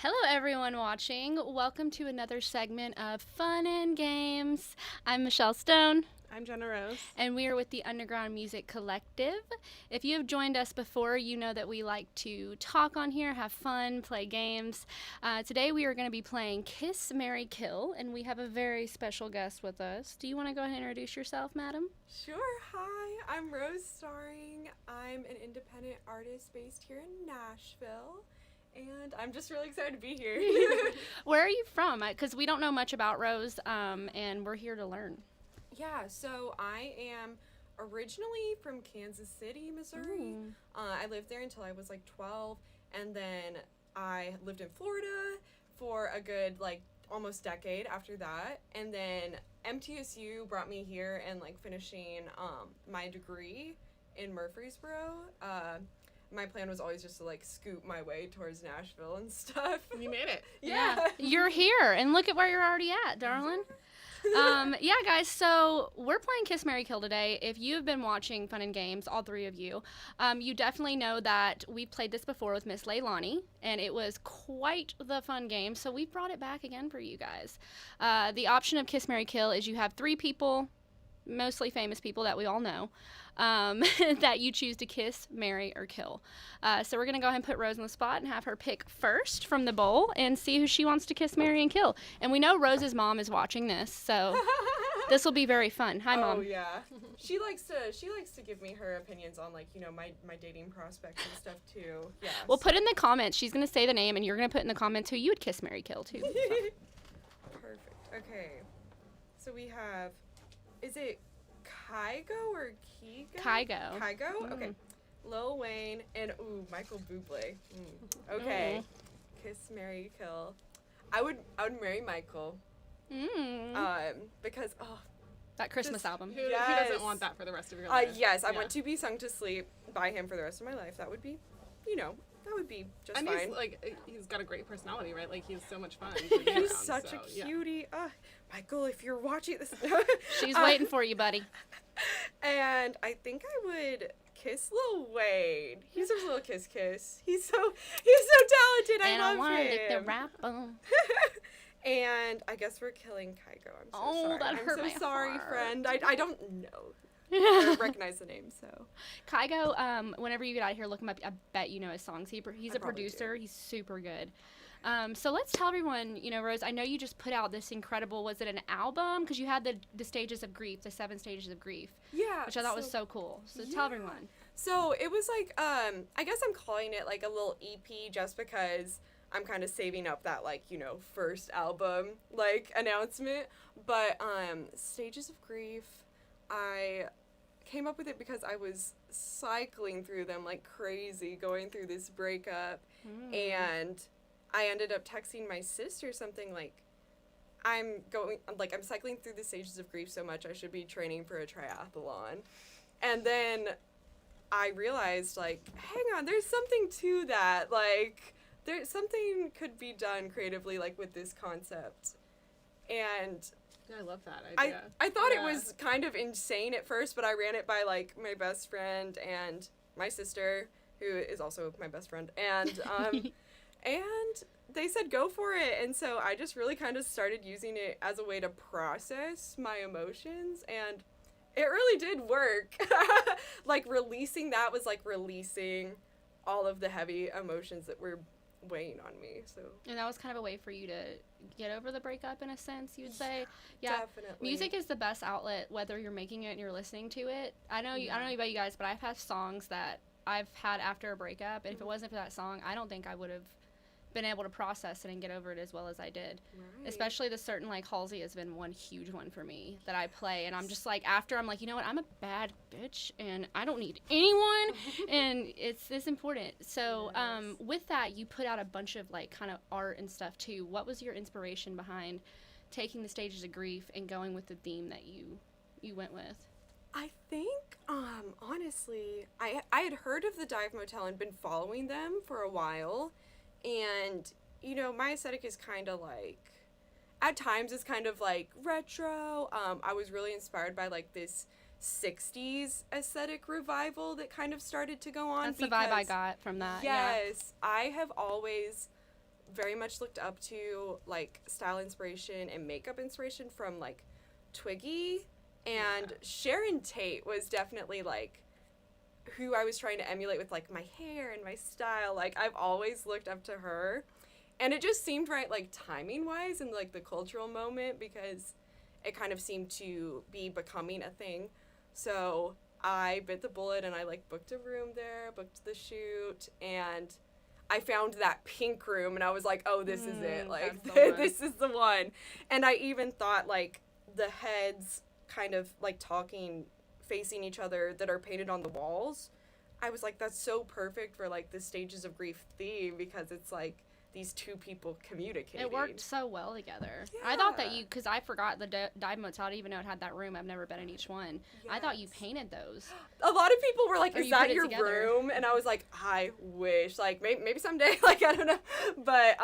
Hello, everyone watching. Welcome to another segment of Fun and Games. I'm Michelle Stone. I'm Jenna Rose. And we are with the Underground Music Collective. If you have joined us before, you know that we like to talk on here, have fun, play games. Today we are going to be playing Kiss, Marry, Kill, and we have a very special guest with us. Do you want to go ahead and introduce yourself, madam? Sure. Hi, I'm Rose Starring. I'm an independent artist based here in Nashville. And I'm just really excited to be here. Where are you from? Because we don't know much about Rose, and we're here to learn. Yeah, so I am originally from Kansas City, Missouri. I lived there until I was like 12, and then I lived in Florida for a good almost decade after that. And then MTSU brought me here and finishing my degree in Murfreesboro. My plan was always just to scoot my way towards Nashville and stuff. You made it. Yeah. You're here, and look at where you're already at, darling. Yeah, guys, so we're playing Kiss, Marry, Kill today. If you have been watching Fun and Games, all three of you, you definitely know that we've played this before with Miss Leilani, and it was quite the fun game, so we brought it back again for you guys. The option of Kiss, Marry, Kill is you have three people, mostly famous people that we all know, that you choose to kiss, marry, or kill. So we're going to go ahead and put Rose on the spot and have her pick first from the bowl and see who she wants to kiss, marry, and kill. And we know Rose's mom is watching this, so this will be very fun. Hi, Mom. Oh, yeah. She likes to give me her opinions on, my dating prospects and stuff, too. Yeah. Well, put in the comments. She's going to say the name, and you're going to put in the comments who you would kiss, marry, kill, too. Perfect. Okay. So we have, is it Kygo or Kigo? Kygo. Kygo? Okay. Lil Wayne and, Michael Bublé. Okay. Kiss, marry, kill. I would marry Michael. Because, that Christmas album. Who doesn't want that for the rest of your life? yes, I want to be sung to sleep by him for the rest of my life. That would be, that would be just and fine. He's got a great personality, right? He's so much fun. He's such a cutie. Michael, if you're watching this. She's waiting for you, buddy. And I think I would kiss Lil Wayne. He's a little kiss. He's so talented. And I love want to him. lick the rapper. And I guess we're killing Kygo. I'm so sorry. That hurt I'm so my sorry, heart. friend. I don't know. I don't recognize the name, so. Kygo, whenever you get out of here, look him up. I bet you know his songs. He's a producer. Do. He's super good. So let's tell everyone, Rose, I know you just put out this incredible, was it an album? Because you had the stages of grief, the 7 stages of grief. Yeah. Which I thought was so cool. So tell everyone. So it was I guess I'm calling it a little EP just because I'm kind of saving up that first album announcement. But Stages of Grief, I came up with it because I was cycling through them like crazy, going through this breakup, and I ended up texting my sister something I'm cycling through the stages of grief so much I should be training for a triathlon. And then I realized hang on, there's something to that. There's something could be done creatively with this concept. And I love that idea. I thought it was kind of insane at first, but I ran it by my best friend and my sister, who is also my best friend, and and they said go for it. And so I just really kind of started using it as a way to process my emotions, and it really did work. Releasing that was releasing all of the heavy emotions that were weighing on me. So And that was kind of a way for you to get over the breakup, in a sense, you would say. Yeah, definitely. Music is the best outlet, whether you're making it and you're listening to it. I don't know about you guys, but I've had songs that I've had after a breakup, and if it wasn't for that song, I don't think I would have been able to process it and get over it as well as I did. Right. Especially the certain, Halsey has been one huge one for me that I play, and I'm just after I'm you know what, I'm a bad bitch and I don't need anyone, and it's important. So with that, you put out a bunch of kind of art and stuff too. What was your inspiration behind taking the stages of grief and going with the theme that you went with? I think, honestly, I had heard of the Dive Motel and been following them for a while. And, my aesthetic is kind of at times it's kind of retro. I was really inspired by this 60s aesthetic revival that kind of started to go on. That's the vibe I got from that. Yes, I have always very much looked up to, like, style inspiration and makeup inspiration from, like, Twiggy. And Sharon Tate was definitely, like, who I was trying to emulate with, like, my hair and my style. Like, I've always looked up to her. And it just seemed right, like, timing-wise and, like, the cultural moment, because it kind of seemed to be becoming a thing. So I bit the bullet and I, like, booked a room there, booked the shoot, and I found that pink room and I was like, oh, this is it. Like, this is the one. And I even thought, like, the heads kind of, like, talking, facing each other that are painted on the walls, I was like, that's so perfect for, like, the Stages of Grief theme, because it's, like, these two people communicating. It worked so well together. Yeah. I thought that because I forgot the dive modes. I didn't even know it had that room. I've never been in each one. Yes. I thought you painted those. A lot of people were like, is that your room? And I was like, I wish. Like, maybe someday. Like, I don't know. But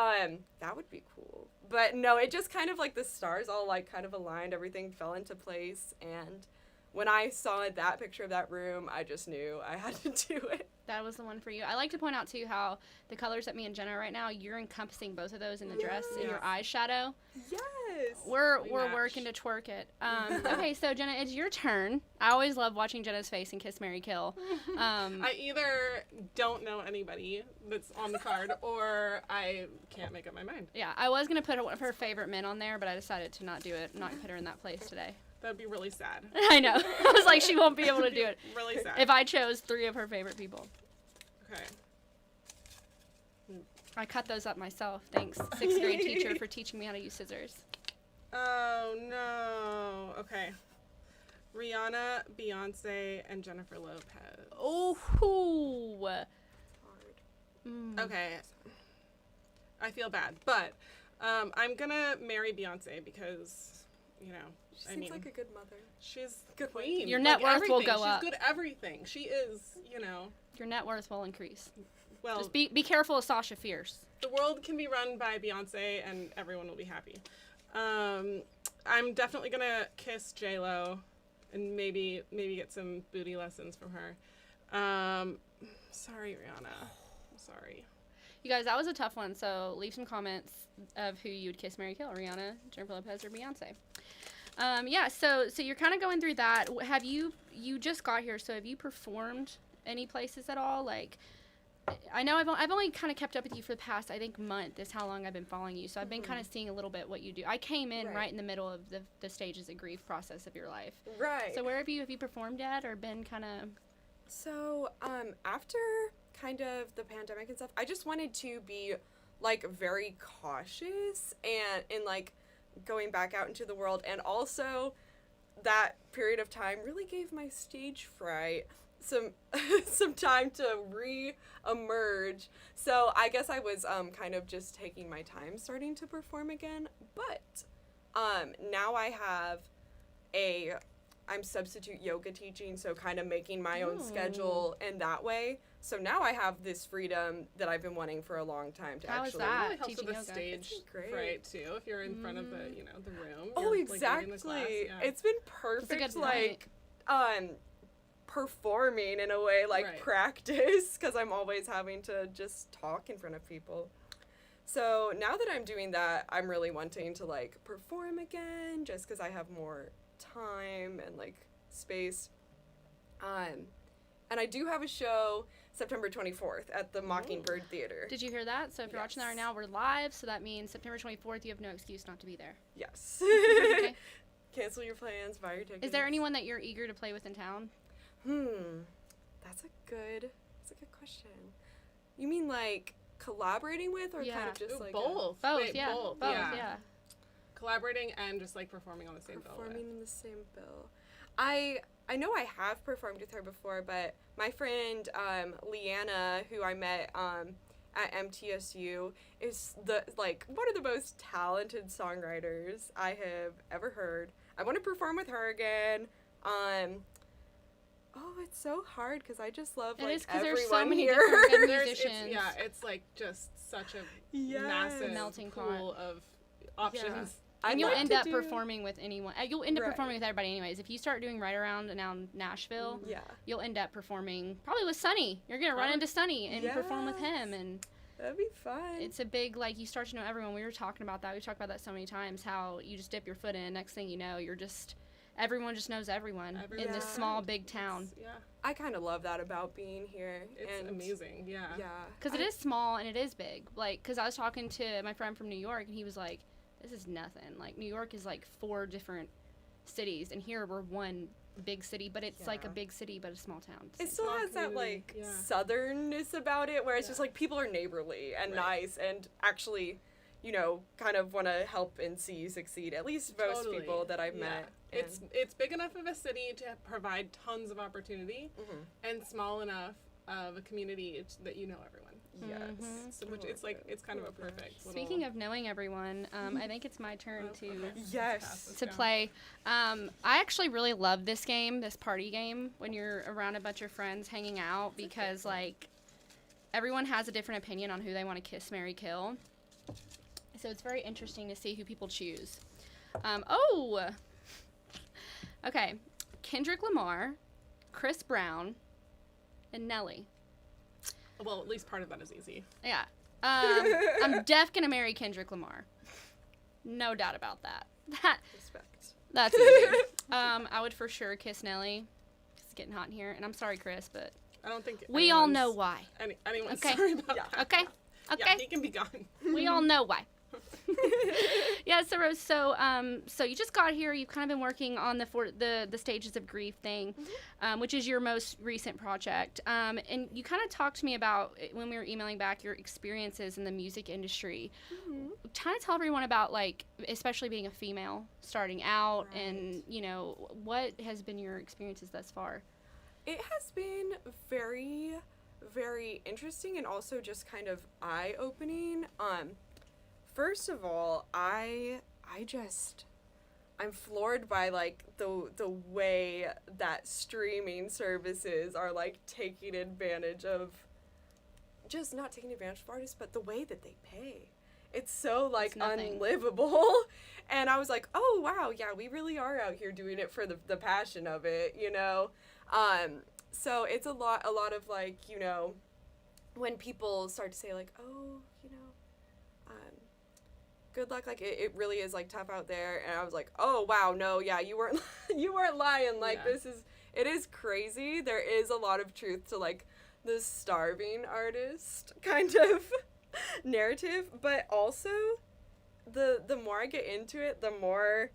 that would be cool. But no, it just kind of, like, the stars all, like, kind of aligned. Everything fell into place. And when I saw that picture of that room, I just knew I had to do it. That was the one for you. I like to point out, too, how the colors that me and Jenna are right now, you're encompassing both of those in the dress and your eyeshadow. Yes. We're working to twerk it. Okay, so, Jenna, it's your turn. I always love watching Jenna's face in Kiss, Marry, Kill. I either don't know anybody that's on the card, or I can't make up my mind. Yeah, I was going to put one of her favorite men on there, but I decided to not do it, not put her in that place today. That would be really sad. I know. I was like, she won't be able to do it. Really sad. If I chose 3 of her favorite people. Okay. I cut those up myself. Thanks, 6th grade teacher, for teaching me how to use scissors. Oh, no. Okay. Rihanna, Beyonce, and Jennifer Lopez. Oh. Okay. I feel bad, but I'm going to marry Beyonce because, you know, she seems like a good mother. She's good queen. Your net worth will go up. She's good at everything. She is, you know. Your net worth will increase. Well, just be careful of Sasha Fierce. The world can be run by Beyonce, and everyone will be happy. I'm definitely gonna kiss J-Lo, and maybe get some booty lessons from her. Sorry, Rihanna. I'm sorry. You guys, that was a tough one. So leave some comments of who you'd kiss, marry, kill: Rihanna, Jennifer Lopez, or Beyonce. Yeah, so you're kind of going through that. Have you just got here, so have you performed any places at all? Like, I know I've only kind of kept up with you for the past, I think, month is how long I've been following you. So I've been kind of seeing a little bit what you do. I came in right in the middle of the stages of grief process of your life. Right. So where have you performed yet, or been kind of? So after kind of the pandemic and stuff, I just wanted to be, like, very cautious and in, like, going back out into the world, and also that period of time really gave my stage fright some time to re-emerge. So I guess I was kind of just taking my time starting to perform again. But now I have I'm substitute yoga teaching, so kind of making my own schedule in that way. So now I have this freedom that I've been wanting for a long time to actually. How is that? It really helps with the stage fright too. If you're in front of the room. Oh, exactly. Like, class, It's been perfect. Like performing in a way, like practice, because I'm always having to just talk in front of people. So now that I'm doing that, I'm really wanting to, like, perform again, just because I have more time and, like, space. And I do have a show September 24th at the Mockingbird Theater. Did you hear that? So if you're watching that right now, we're live, so that means September 24th, you have no excuse not to be there. Yes. Okay. Cancel your plans, buy your tickets. Is there anyone that you're eager to play with in town? That's a good question. You mean, like, collaborating with, or kind of just like both? Both, yeah. Collaborating and just, like, performing on the same bill. Performing in the same bill. I know I have performed with her before, but my friend Leanna, who I met at MTSU, is one of the most talented songwriters I have ever heard. I want to perform with her again. It's so hard because I just love, like, everyone there's so many here. Different good musicians. It's like just such a massive melting pool of options. Yeah. And you'll end up performing with anyone. You'll end up performing with everybody anyways. If you start doing Right Around and Nashville, you'll end up performing probably with Sonny. You're going to run into Sonny and perform with him. And That'd be fun. It's a big, like, you start to know everyone. We were talking about that. We've talked about that so many times, how you just dip your foot in. Next thing you know, everyone just knows everyone in this small, big town. I kind of love that about being here. It's amazing, yeah. Because it is small and it is big. Like, because I was talking to my friend from New York, and he was like, this is nothing. Like, New York is, like, 4 different cities, and here we're one big city, but it's like a big city, but a small town. It still has that, like, southernness about it, where it's just, like, people are neighborly and nice and actually, you know, kind of want to help and see you succeed. At least most people that I've met. It's big enough of a city to provide tons of opportunity, and small enough of a community that you know everyone. Yes. So which it's kind of a perfect. Speaking of knowing everyone, I think it's my turn to to play. I actually really love this game, this party game, when you're around a bunch of friends hanging out, because like everyone has a different opinion on who they want to kiss, marry, kill. So it's very interesting to see who people choose. Okay, Kendrick Lamar, Chris Brown, and Nelly. Well, at least part of that is easy. Yeah. I'm gonna marry Kendrick Lamar. No doubt about that. Respect. That's easy. I would for sure kiss Nelly. It's getting hot in here, and I'm sorry, Chris, but I don't think we all know why. Anyone's sorry about that. Okay. Yeah, he can be gone. We all know why. Yeah, so Rose, so you just got here. You've kind of been working on the stages of grief thing, which is your most recent project. And you kind of talked to me about, when we were emailing back, your experiences in the music industry. Kind of tell everyone about, like, especially being a female starting out, and you know, what has been your experiences thus far? It has been very, very interesting and also just kind of eye-opening. First of all, I'm floored by, like, the way that streaming services are, like, taking advantage of, just not taking advantage of artists, but the way that they pay. It's so, like, unlivable. And I was like, oh, wow, yeah, we really are out here doing it for the passion of it, you know? So it's a lot of, like, you know, when people start to say, like, oh, you know, good luck, like, it really is, like, tough out there. And I was like, oh, wow, no, yeah, you weren't lying. Like, it is crazy. There is a lot of truth to, like, the starving artist kind of narrative, but also the more I get into it, the more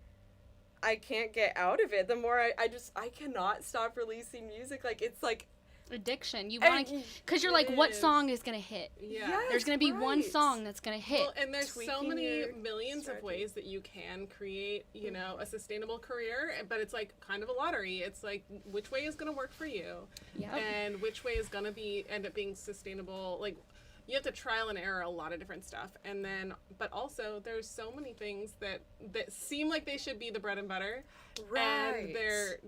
I can't get out of it. The more I cannot stop releasing music. Like, it's like addiction. You want to, because you're like, what song is gonna hit? There's gonna be one song that's gonna hit. Well, and there's so many millions of ways that you can create, you know, a sustainable career, but it's like kind of a lottery. It's like, which way is gonna work for you, and which way is gonna end up being sustainable. Like, you have to trial and error a lot of different stuff, and then, but also there's so many things that seem like they should be the bread and butter, and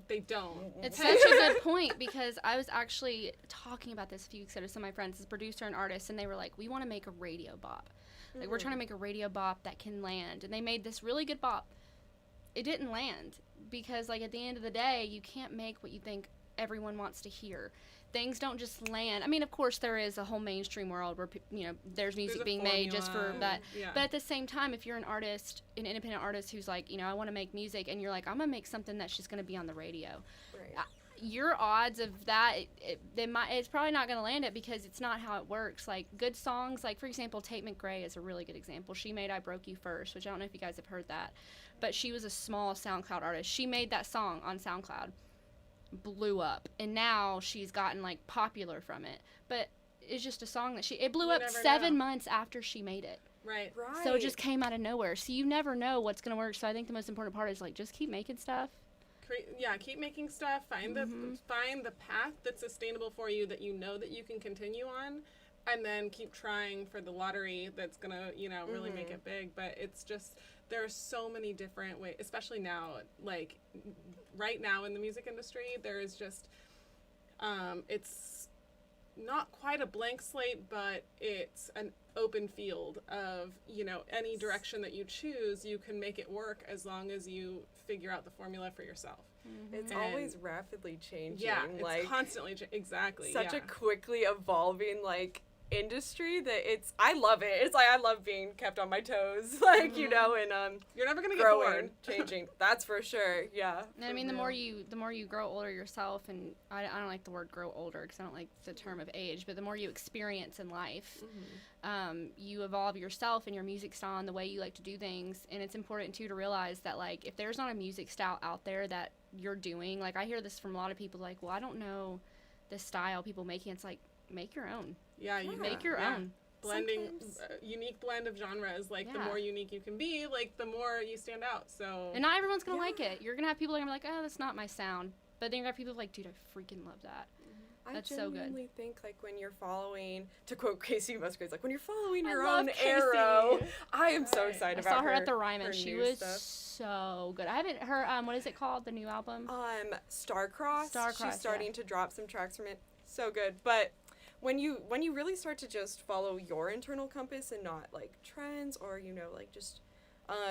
they don't. It's such a good point, because I was actually talking about this a few weeks ago to some of my friends, as a producer and artist, and they were like, we want to make a radio bop. Like, we're trying to make a radio bop that can land, and they made this really good bop. It didn't land, because, like, at the end of the day, you can't make what you think everyone wants to hear. Things don't just land. I mean, of course, there is a whole mainstream world where, you know, there's music being made just for that. But at the same time, if you're an artist, an independent artist who's like, you know, I want to make music, and you're like, I'm going to make something that's just going to be on the radio. Your odds of that, it's probably not going to land it, because it's not how it works. Like, good songs, like, for example, Tate McRae is a really good example. She made I Broke You First, which I don't know if you guys have heard that. But she was a small SoundCloud artist. She made that song on SoundCloud. Blew up, and now she's gotten, like, popular from it, but it's just a song that it blew up 7 months after she made it. Right. So it just came out of nowhere, so you never know what's gonna work. So I think the most important part is, like, just keep making stuff. Keep making stuff. Find the path that's sustainable for you, that you know that you can continue on, and then keep trying for the lottery that's gonna, you know, really make it big. But it's just, there are so many different ways, especially now, like, right now in the music industry, there is just, it's not quite a blank slate, but it's an open field of, you know, any direction that you choose, you can make it work as long as you figure out the formula for yourself. It's always rapidly changing. Yeah, like, it's constantly, exactly. Such a quickly evolving, like, industry that I love it. It's like I love being kept on my toes, like, you know, and You're never gonna get growing, bored. changing. That's for sure. Yeah. And I mean, the more you grow older yourself, and I don't like the word grow older because I don't like the term of age, but the more you experience in life, you evolve yourself and your music style and the way you like to do things. And it's important too to realize that, like, if there's not a music style out there that you're doing, like, I hear this from a lot of people, like, well, I don't know the style people making. It's like, make your own. Yeah, you Make your own. blending, Sometimes- unique blend of genres. Like, the Yeah. more unique you can be, like, the more you stand out. So And not everyone's gonna like Yeah. it. You're gonna have people that are gonna be like, oh, that's not my sound. But then you're gonna have people like, dude, I freaking love that. That's I so good. genuinely think, like, when you're following, to quote Casey Musgraves, like, when you're following I your love own Casey. arrow, I am so Right. excited I about saw her at the her Ryman. She new was stuff. so good. I haven't heard what is it called? The new album? Starcross. Starcross, She's starting to drop some tracks from it. So good. But when you really start to just follow your internal compass and not like trends or, you know, like just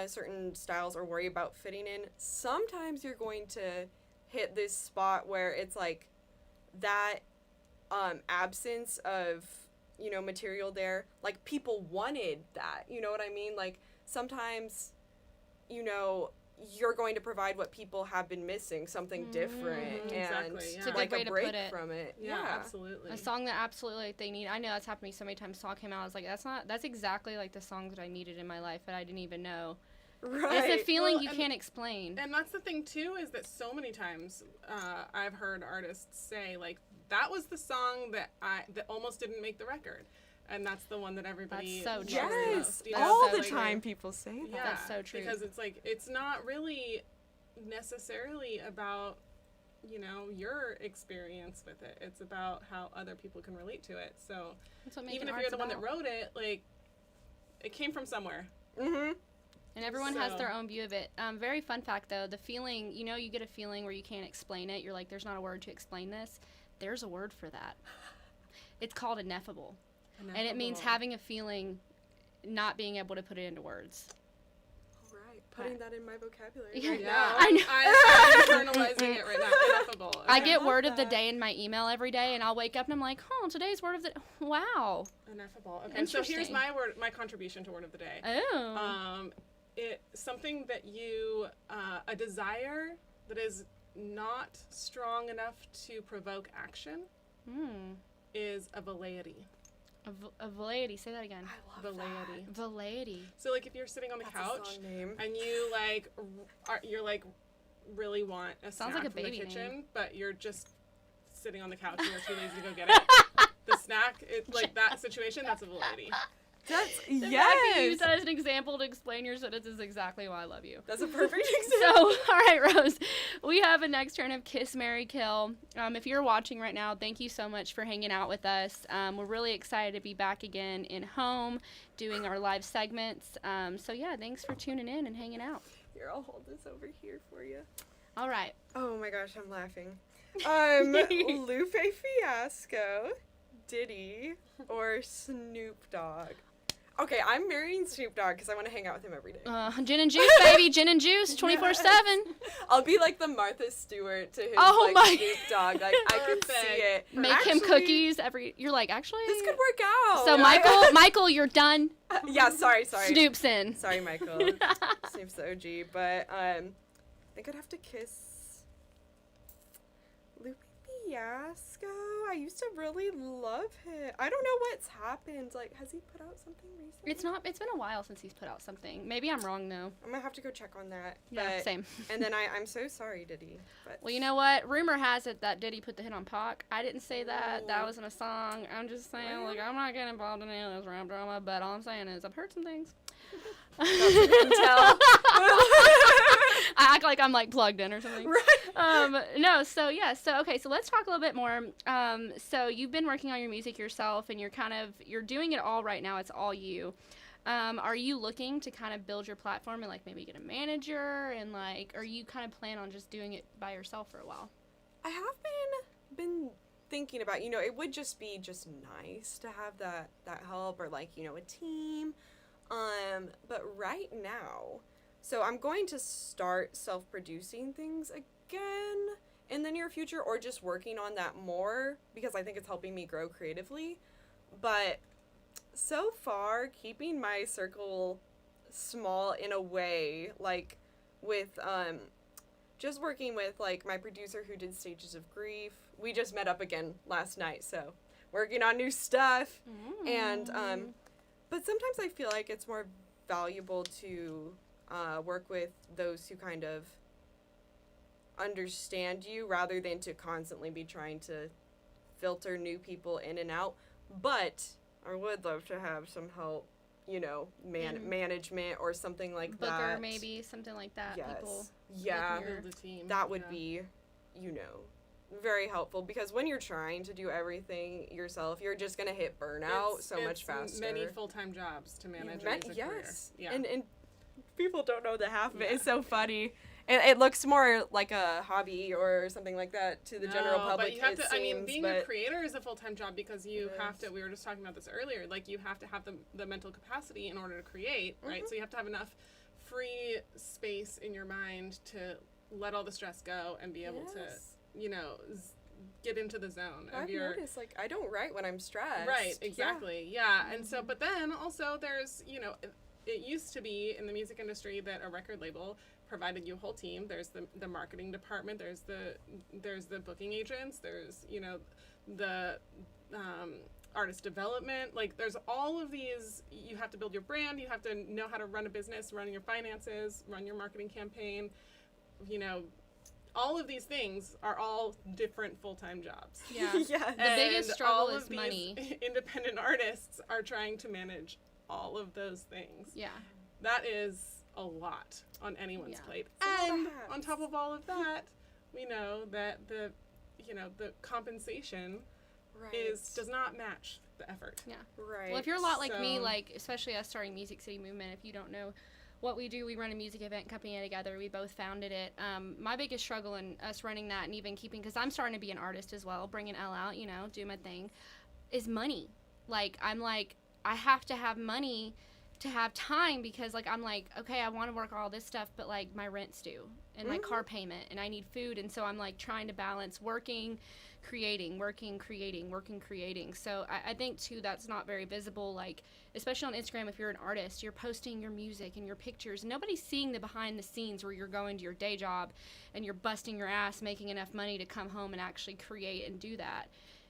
certain styles or worry about fitting in, sometimes you're going to hit this spot where it's like that absence of, you know, material there. Like, people wanted that. You know what I mean? Like, sometimes, you know, you're going to provide what people have been missing, something different, and Exactly, yeah. It's a good like way a to break put it. from it. yeah, absolutely. A song that absolutely like they need. I know that's happened to me so many times. Song came out, I was like, that's exactly like the song that I needed in my life, but I didn't even know. Right. It's a feeling Well, you and- can't explain. And that's the thing too, is that so many times I've heard artists say, like, that was the song that almost didn't make the record, and that's the one that everybody That's so loves true. the Yes, most, you know? That's all so the true. time people say that. Yeah, That's so true. because it's like, it's not really necessarily about, you know, your experience with it. It's about how other people can relate to it. So That's what making even if art's you're the one that about. wrote it, like, it came from somewhere. Mm-hmm. And everyone has So- their own view of it. Very fun fact though, the feeling, you know, you get a feeling where you can't explain it. You're like, there's not a word to explain this. There's a word for that. It's called ineffable. And it means Ineffable. having a feeling, not being able to put it into words. All right, putting that in my vocabulary Yeah. right Yeah, now. I know. I'm internalizing it right now. Ineffable. I Okay. get love word of the that. day in my email every day, and I'll wake up and I'm like, oh, today's word of the wow. Ineffable. Okay, so here's Interesting. my contribution to word of the day. Oh. It something that you a desire that is not strong enough to provoke action is a velleity. A velleity. Say that again. I love Velleity. Velleity. So like if you're sitting on the That's a couch song name. and you like you're like really want a Sounds snack like a from baby the kitchen, name. but you're just sitting on the couch and you're too lazy to go get it. The snack, like that situation, that's a velleity. That's The fact that you yes. use that as an example to explain your sentence is exactly why I love you. That's a perfect So, example. all right, Rose, we have a next turn of Kiss, Marry, Kill. If you're watching right now, thank you so much for hanging out with us. We're really excited to be back again in home doing our live segments. So, yeah, thanks for tuning in and hanging out. Here, I'll hold this over here for you. All right. Oh my gosh, I'm laughing. Lupe Fiasco, Diddy, or Snoop Dogg. Okay, I'm marrying Snoop Dogg because I want to hang out with him every day. Gin and juice, baby. Gin and juice, 24/7. I'll be like the Martha Stewart to his Oh like my- Snoop Dogg. Like I could see it. Make him Actually, cookies every. You're like, actually. This could work out. So, Michael, you're done. Yeah, sorry. Snoop's in. Sorry, Michael. Snoop's the OG, but I think I'd have to kiss Lupe Fiasco. I used to really love him. I don't know what's happened. Like, has he put out something recently? It's been a while since he's put out something. Maybe I'm wrong though. I'm gonna have to go check on that. Yeah, but, same. And then I'm so sorry, Diddy. But Well, you know what? Rumor has it that Diddy put the hit on Pac. I didn't say that. That Ooh. wasn't a song. I'm just saying, Well. like, I'm not getting involved in any of this rap drama, but all I'm saying is I've heard some things. intel. I act like I'm, like, plugged in or something. Right. No, so, yeah. So, okay, so let's talk a little bit more. So you've been working on your music yourself, and you're doing it all right now. It's all you. Are you looking to kind of build your platform and, like, maybe get a manager? And, like, are you kind of plan on just doing it by yourself for a while? I have been thinking about, you know, it would just be just nice to have that help or like, you know, a team. But right now, so I'm going to start self-producing things again in the near future or just working on that more because I think it's helping me grow creatively. But so far, keeping my circle small in a way, like with just working with like my producer who did Stages of Grief. We just met up again last night, so working on new stuff. And but sometimes I feel like it's more valuable to work with those who kind of understand you rather than to constantly be trying to filter new people in and out. But I would love to have some help, you know, management or something like Booker, that. maybe, something like that. Yes. People. Yeah. Build a team. That would be, you know, very helpful, because when you're trying to do everything yourself, you're just going to hit burnout so much faster. Many full-time jobs to manage a music career. Yeah. And people don't know the half of it. It's so funny. And it looks more like a hobby or something like that to the general public. But you have it to, seems, I mean, being a creator is a full-time job because you have to, we were just talking about this earlier, like you have to have the mental capacity in order to create, right? So you have to have enough free space in your mind to let all the stress go and be able to, you know, get into the zone. I've noticed, like, I don't write when I'm stressed. Right, exactly, And so, but then also there's, you know, it used to be in the music industry that a record label provided you a whole team. There's the marketing department, there's the booking agents, there's, you know, the artist development. Like, there's all of these. You have to build your brand, you have to know how to run a business, run your finances, run your marketing campaign, you know. All of these things are all different full-time jobs. Yeah. Yes. The biggest struggle is money. Independent artists are trying to manage all of those things. Yeah. That is a lot on anyone's plate. It's And on top of all of that, we know that the compensation does not match the effort. Yeah. Right. Well, if you're a lot like me, So- like, especially us starting Music City Movement, if you don't know what we do, we run a music event company together. We both founded it. My biggest struggle in us running that and even keeping, because I'm starting to be an artist as well, bringing L out, you know, do my thing, is money. Like, I'm like, I have to have money to have time, because, like, I'm like, okay, I want to work all this stuff, but, like, my rent's due and my car payment, and I need food, and so I'm, like, trying to balance working, creating. So I think, too, that's not very visible, like, especially on Instagram. If you're an artist, you're posting your music and your pictures, and nobody's seeing the behind the scenes where you're going to your day job and you're busting your ass making enough money to come home and actually create and do that.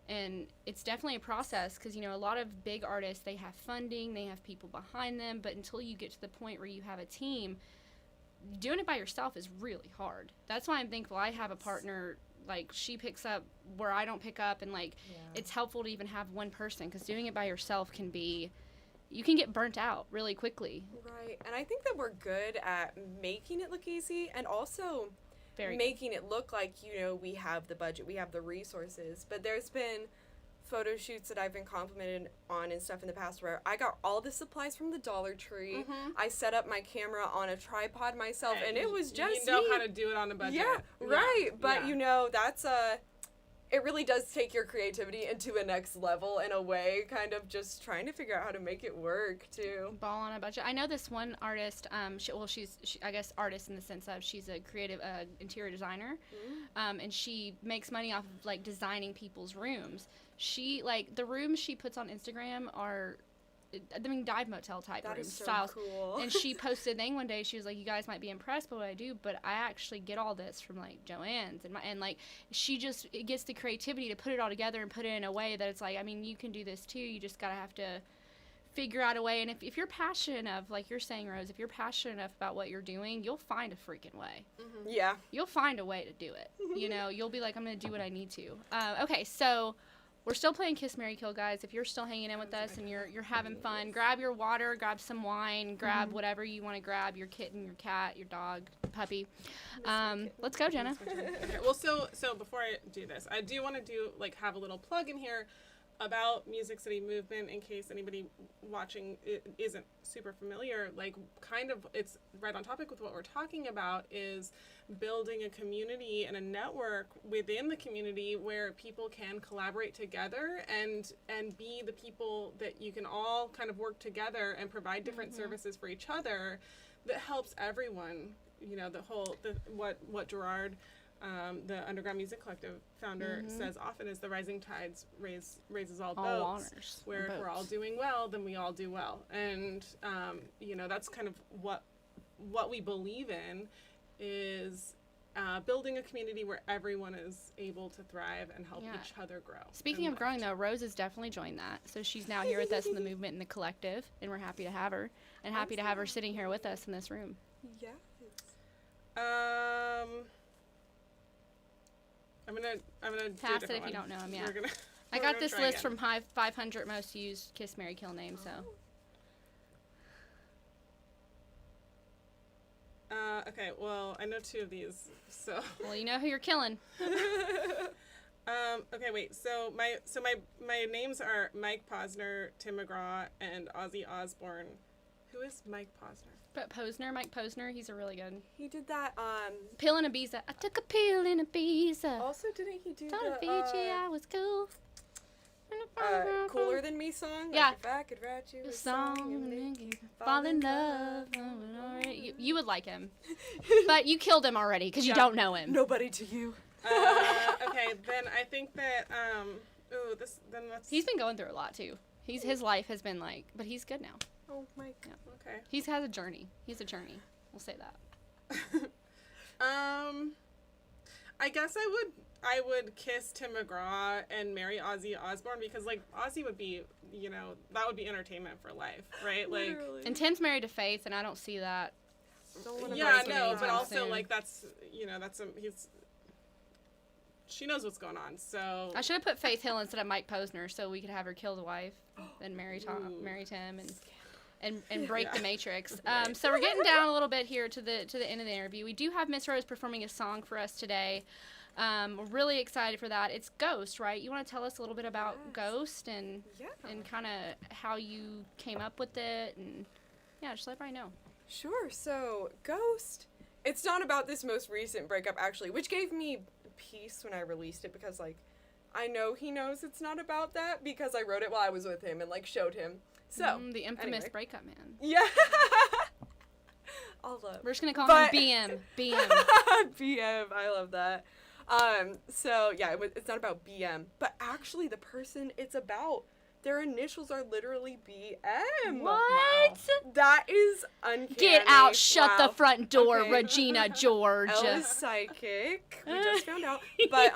And it's definitely a process, because, you know, a lot of big artists, they have funding, they have people behind them, but until you get to the point where you have a team, doing it by yourself is really hard. That's why I'm thankful I have a partner. Like, she picks up where I don't pick up, and, like, it's helpful to even have one person, because doing it by yourself can be, you can get burnt out really quickly. Right. And I think that we're good at making it look easy, and also making it look like, you know, we have the budget, we have the resources. But there's been photo shoots that I've been complimented on and stuff in the past where I got all the supplies from the Dollar Tree. I set up my camera on a tripod myself, and it was just you know me. how to do it on a budget. Yeah, right. But you know, that's it really does take your creativity into a next level in a way, kind of just trying to figure out how to make it work too. Ball on a budget. I know this one artist, she's I guess artist in the sense of she's a creative interior designer, and she makes money off of, like, designing people's rooms. She, like, the rooms she puts on Instagram are, I mean, dive motel type That room is so styles. cool. And she posted a thing one day. She was like, "You guys might be impressed by what I do, but I actually get all this from, like, Joann's and like, she just, it gets the creativity to put it all together and put it in a way that it's like, I mean, you can do this too. You just gotta have to figure out a way. And if you're passionate enough, like you're saying, Rose, if you're passionate enough about what you're doing, you'll find a freaking way. Yeah. You'll find a way to do it. You know, you'll be like, I'm gonna do what I need to. Okay, so we're still playing Kiss, Marry, Kill, guys. If you're still hanging in with us and you're having fun, grab your water, grab some wine, grab whatever you want to grab, your kitten, your cat, your dog, puppy. Let's go, Jenna. Okay, well, so before I do this, I do want to have a little plug in here about Music City Movement, in case anybody watching isn't super familiar. Like, kind of, it's right on topic with what we're talking about, is building a community and a network within the community where people can collaborate together and be the people that you can all kind of work together and provide different services for each other that helps everyone. You know, what Gerard the Underground Music Collective founder says often is the rising tides raises all boats. Waters. Where if we're all doing well, then we all do well. And, that's kind of what we believe in is building a community where everyone is able to thrive and help each other grow. Speaking of growing, though, Rose has definitely joined that. So she's now here with us in the movement in the collective, and we're happy to have her, and happy to have her sitting here with us in this room. Yeah. I'm gonna pass do it if you don't know him. Yeah, We're I got this list again. from 500 most used Kiss, Marry, Kill names. So. Okay, well, I know 2 of these, so. Well, you know who you're killing. Okay, wait. So my names are Mike Posner, Tim McGraw, and Ozzy Osbourne. Who is Mike Posner? But Mike Posner, he's a really good. He did that. Pill in Ibiza. I took a pill in Ibiza. Also, didn't he do Told the Fiji I was cool. Cooler Than Me song? Yeah. Like, if I could write you a The song song and make you fall in love. You would like him, but you killed him already because you don't know him. Nobody to you. Okay, then I think that let's. He's been going through a lot too. His life has been like, but he's good now. Oh my God. Yeah. Okay. He's had a journey. He's a journey. We'll say that. I guess I would kiss Tim McGraw and marry Ozzy Osbourne because like Ozzy would be, that would be entertainment for life, right? Like. Literally. And Tim's married to Faith, and I don't see that. Don't wanna Yeah, break no, anything but also soon. like she knows what's going on, so. I should have put Faith Hill instead of Mike Posner, so we could have her kill the wife, then marry Tim, and break the Matrix. So we're getting down a little bit here to the end of the interview. We do have Miss Rose performing a song for us today. We're really excited for that. It's Ghost, right? You want to tell us a little bit about Ghost and kind of how you came up with it, and just let everybody know. Sure. So, Ghost, it's not about this most recent breakup, actually, which gave me peace when I released it because, like, I know he knows it's not about that because I wrote it while I was with him and, like, showed him. So, the infamous anyway. breakup man. Yeah. All love. We're just going to call him BM. BM. BM. I love that. So, yeah, it's not about BM, but actually the person it's about, their initials are literally BM. What? Wow. That is uncanny. Get out, shut Wow. the front door, Okay. Regina George. Elle is psychic. We just found out. But,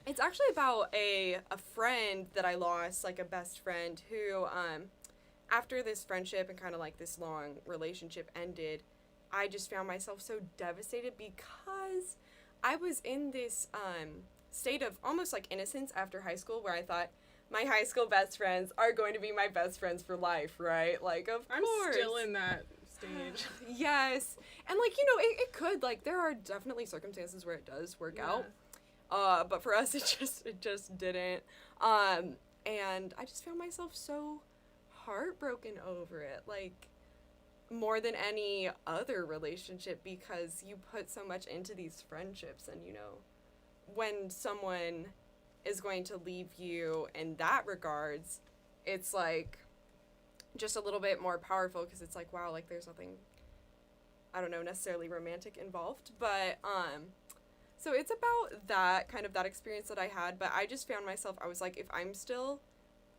it's actually about a friend that I lost, like a best friend who, after this friendship and kind of like this long relationship ended, I just found myself so devastated because I was in this state of almost like innocence after high school where I thought my high school best friends are going to be my best friends for life, right? Like, of I'm course. still in that stage. Yes. And, like, it could, like, there are definitely circumstances where it does work out. But for us, it just didn't. And I just found myself so heartbroken over it, like, more than any other relationship because you put so much into these friendships and, when someone is going to leave you in that regards, it's, like, just a little bit more powerful because it's like, wow, like, there's nothing, I don't know, necessarily romantic involved, but, so it's about that, kind of that experience that I had, but I just found myself, I was like, if I'm still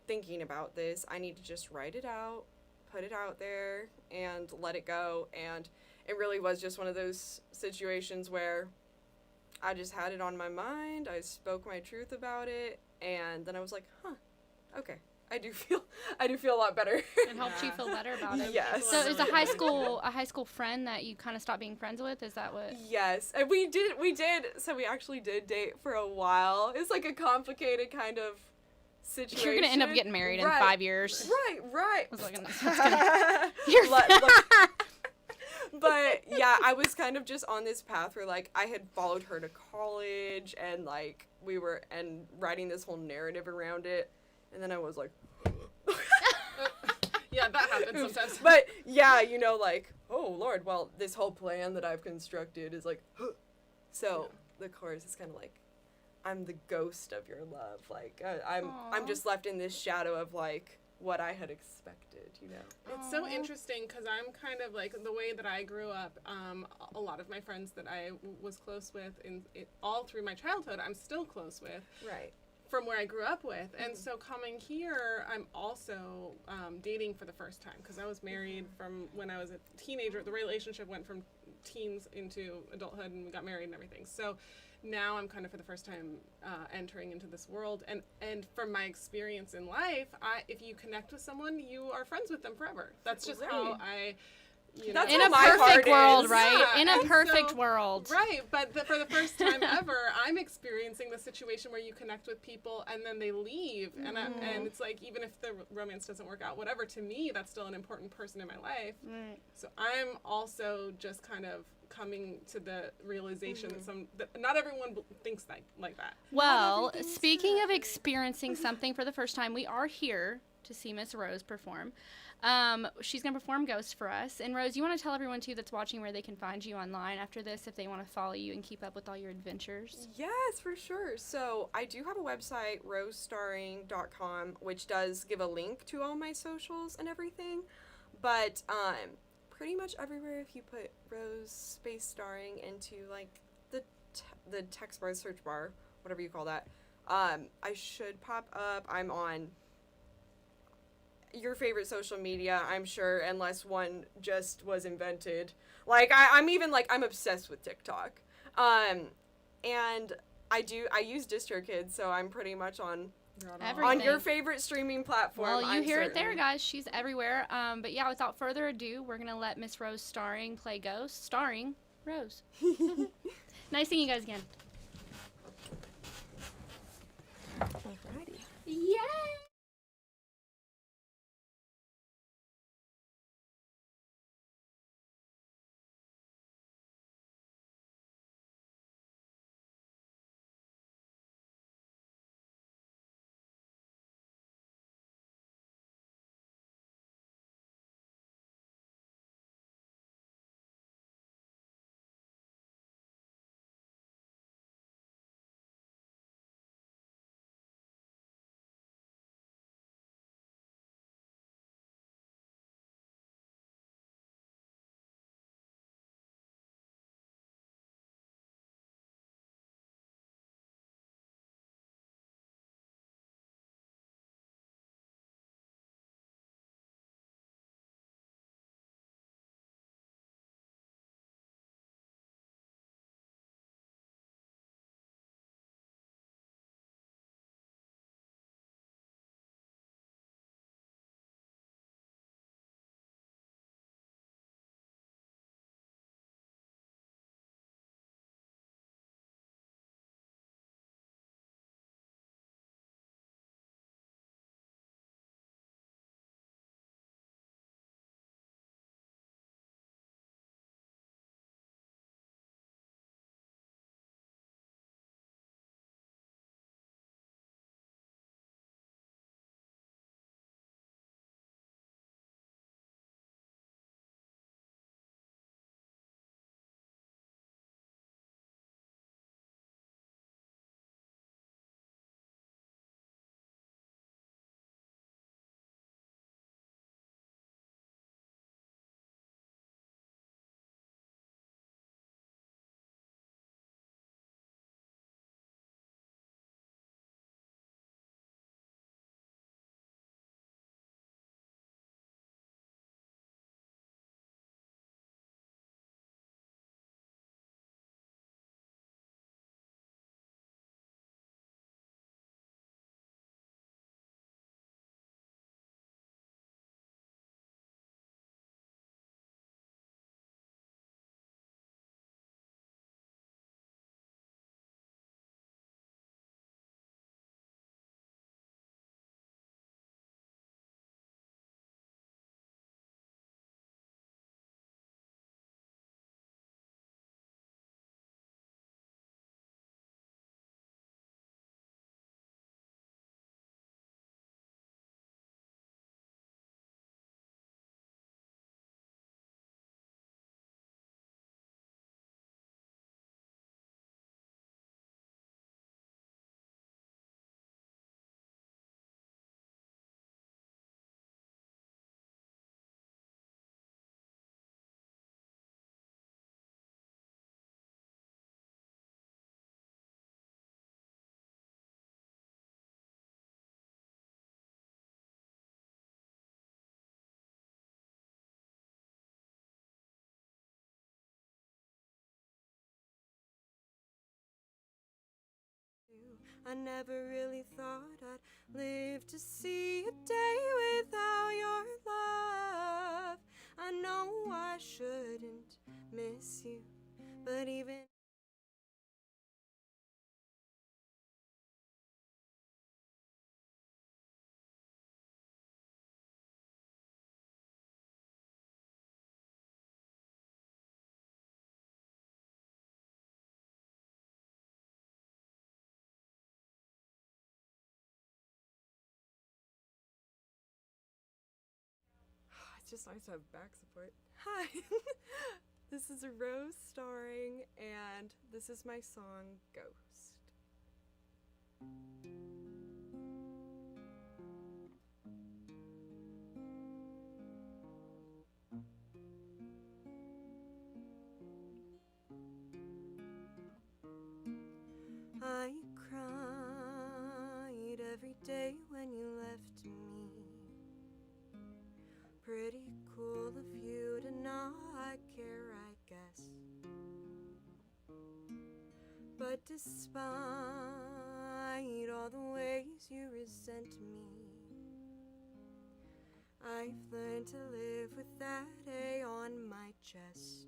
thinking about this, I need to just write it out, put it out there, and let it go, and it really was just one of those situations where I just had it on my mind, I spoke my truth about it, and then I was like, okay, I do feel a lot better. It helped you feel better about it. Yes. So is a high school friend that you kind of stopped being friends with? Is that what? Yes, and we did. So we actually did date for a while. It's like a complicated kind of situation. You're gonna end up getting married in 5 years. Right. I was like, you're But yeah, I was kind of just on this path where like I had followed her to college and like we were and writing this whole narrative around it, and then I was like. Yeah, that happens sometimes. But yeah, like, oh Lord, well, this whole plan that I've constructed is like, so the chorus is kind of like, I'm the ghost of your love. Like, I'm just left in this shadow of like, what I had expected, you know. It's so interesting because I'm kind of like the way that I grew up. A lot of my friends that I was close with all through my childhood, I'm still close with. Right. From where I grew up with. And so coming here, I'm also dating for the first time because I was married from when I was a teenager. The relationship went from teens into adulthood and we got married and everything. So now I'm kind of for the first time entering into this world. And from my experience in life, if you connect with someone, you are friends with them forever. That's just how I... You know, That's in how a my heart perfect world, is. right? Yeah, In a and perfect so- world. Right, but for the first time ever, I'm experiencing the situation where you connect with people and then they leave, and it's like even if the romance doesn't work out, whatever. To me, that's still an important person in my life. Right. So I'm also just kind of coming to the realization that not everyone thinks like that. Well, speaking of experiencing something for the first time, we are here to see Miss Rose perform. She's going to perform Ghost for us. And Rose, you want to tell everyone, too, that's watching where they can find you online after this if they want to follow you and keep up with all your adventures? Yes, for sure. So I do have a website, rosestarring.com, which does give a link to all my socials and everything. But pretty much everywhere, if you put Rose space starring into, like, the text bar, search bar, whatever you call that, I should pop up. I'm on your favorite social media, I'm sure, unless one just was invented. Like, I'm even, like, I'm obsessed with TikTok. And I use DistroKid, so I'm pretty much on Everything. your favorite streaming platform. Well, you I'm hear it there, certain. guys. She's everywhere. But yeah, without further ado, we're going to let Miss Rose starring play Ghost, starring Rose. Nice seeing you guys again. Alrighty. Yay! I never really thought I'd live to see a day without your love. I know I shouldn't miss you, but even it's just nice to have back support. Hi, this is Rose starring, and this is my song Ghost. I cried every day when you left me. Pretty cool of you to not care, I guess. But despite all the ways you resent me, I've learned to live with that A on my chest.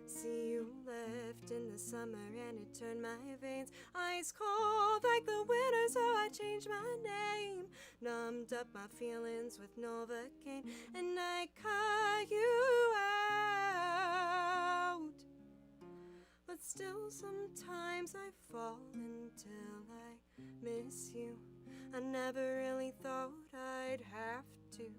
See, you left in the summer and it turned my veins ice cold like the winter, so I changed my name. Numbed up my feelings with Novocaine, and I cut you out. But still sometimes I fall until I miss you. I never really thought I'd have to.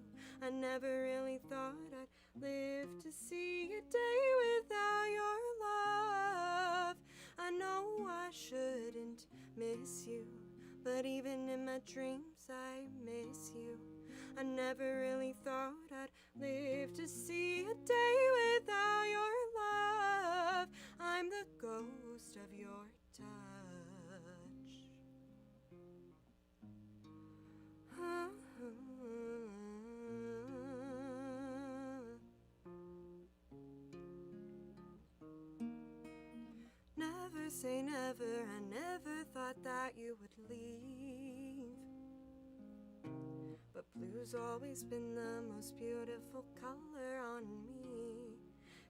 I never really thought I'd live to see a day without your love. I know I shouldn't miss you, but even in my dreams I miss you. I never really thought I'd live to see a day without your love. I'm the ghost of your touch. Never say never, I never thought that you would leave. But blue's always been the most beautiful color on me.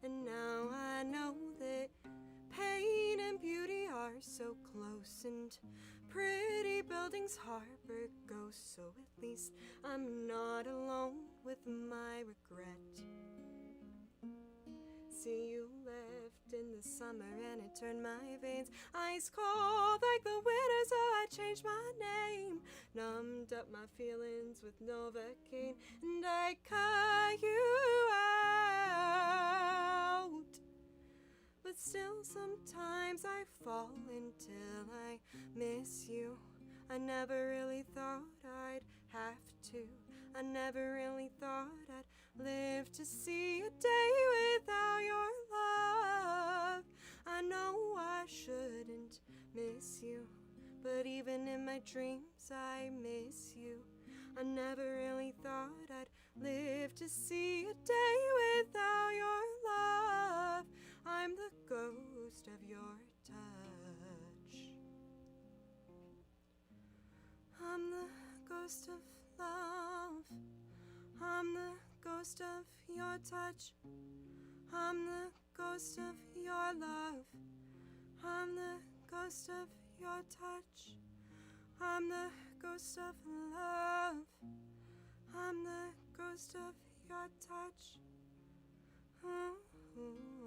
And now I know that pain and beauty are so close, and pretty buildings harbor ghosts, so at least I'm not alone with my regret. See, you left in the summer and it turned my veins ice cold like the winter, so I changed my name. Numbed up my feelings with Novocaine, and I cut you out. But still sometimes I fall until I miss you. I never really thought I'd have to. I never really thought I'd live to see a day without your love. I know I shouldn't miss you, but even in my dreams I miss you. I never really thought I'd live to see a day without your love. I'm the ghost of your touch. I'm the ghost of love. I'm the ghost of your touch. I'm the ghost of your love. I'm the ghost of your touch. I'm the ghost of love. I'm the ghost of your touch. Ooh.